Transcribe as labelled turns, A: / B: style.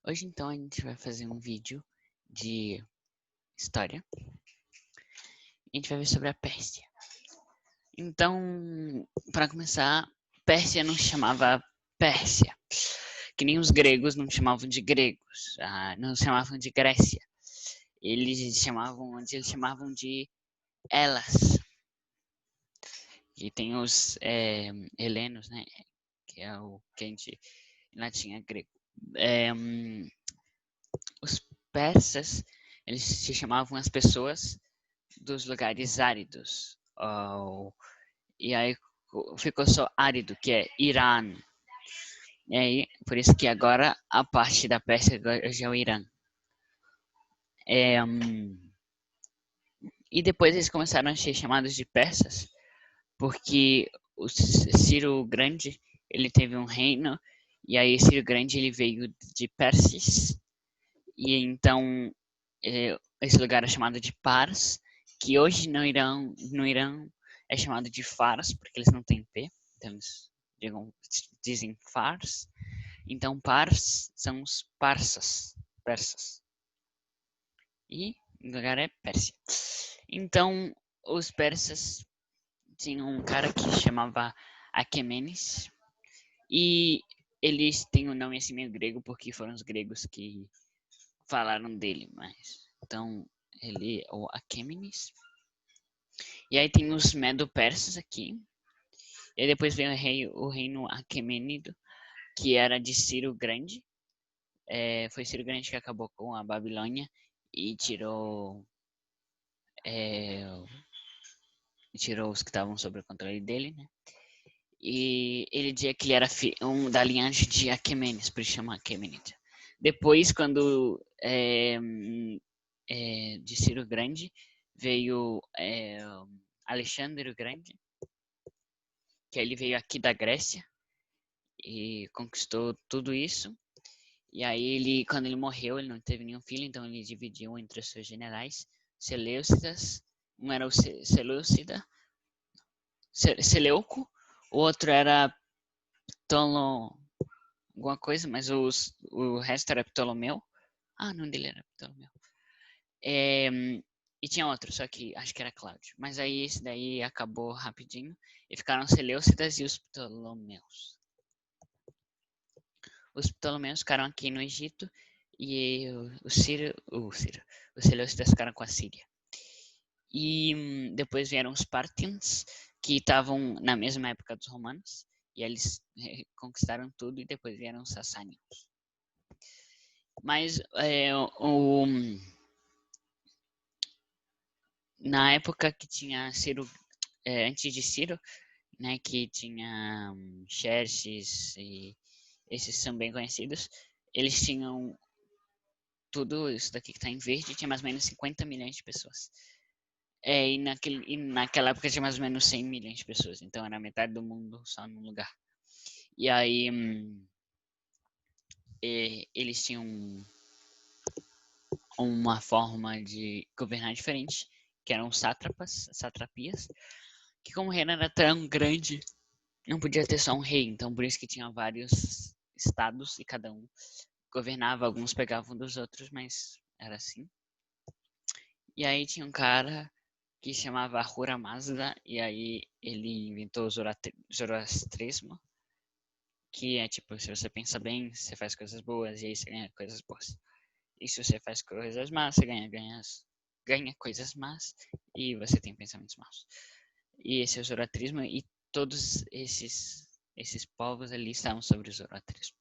A: Hoje então a gente vai fazer um vídeo de história. A gente vai ver sobre a Pérsia. Então, para começar, Pérsia não se chamava Pérsia, que nem os gregos não chamavam de gregos, não chamavam de Grécia. Eles chamavam de Elas. E tem os helenos, né? Que é o que a gente em latim é grego. Os persas, eles se chamavam as pessoas dos lugares áridos. E aí ficou só árido, que é Irã. E aí, por isso que agora a parte da Pérsia hoje é o Irã. E depois eles começaram a ser chamados de persas, porque o Ciro Grande, ele teve um reino, e aí Ciro Grande ele veio de Persis, e então esse lugar é chamado de Pars, que hoje no Irã é chamado de Fars, porque eles não têm P, então eles dizem Fars. Então Pars são os persas. E o lugar é Pérsia. Então os persas tinham um cara que chamava Aquemenes, e eles têm um nome assim meio grego, porque foram os gregos que falaram dele, mas então ele é o Aquemenes. E aí tem os Medo-Persas aqui. E aí depois veio o reino Aquemênido, que era de Ciro Grande. Foi Ciro Grande que acabou com a Babilônia e tirou os que estavam sob o controle dele, né? E ele dizia que ele era da linhagem de Aquemenes, por isso chama Aquemênida. Depois, quando de Ciro Grande veio Alexandre o Grande, que ele veio aqui da Grécia e conquistou tudo isso. E aí ele, quando ele morreu, ele não teve nenhum filho, então ele dividiu entre os seus generais, Seleucidas, um era o Seleuco, o outro era alguma coisa, mas o resto era Ptolomeu. O nome dele era Ptolomeu. E tinha outro, só que acho que era Cláudio. Mas aí esse daí acabou rapidinho e ficaram os Seleucidas e os Ptolomeus. Os Ptolomeus ficaram aqui no Egito e os Seleucidas ficaram com a Síria. E depois vieram os Parthians, que estavam na mesma época dos romanos, e eles conquistaram tudo, e depois vieram os Sassânios. Mas na época que tinha Ciro, antes de Ciro, né, que tinha Xerxes, e esses são bem conhecidos, eles tinham tudo isso daqui que está em verde, tinha mais ou menos 50 milhões de pessoas. E naquela época tinha mais ou menos 100 milhões de pessoas, então era metade do mundo só num lugar. E aí eles tinham uma forma de governar diferente, que eram satrapias, que como o reino era tão grande, não podia ter só um rei, então por isso que tinha vários estados e cada um governava, alguns pegavam dos outros, mas era assim. E aí tinha um cara que chamava Ahura Mazda, e aí ele inventou o zoroastrismo, que é tipo, se você pensa bem, você faz coisas boas, e aí você ganha coisas boas. E se você faz coisas más, você ganha coisas más, e você tem pensamentos maus. E esse é o zoroastrismo, e todos esses povos ali estavam sobre o zoroastrismo.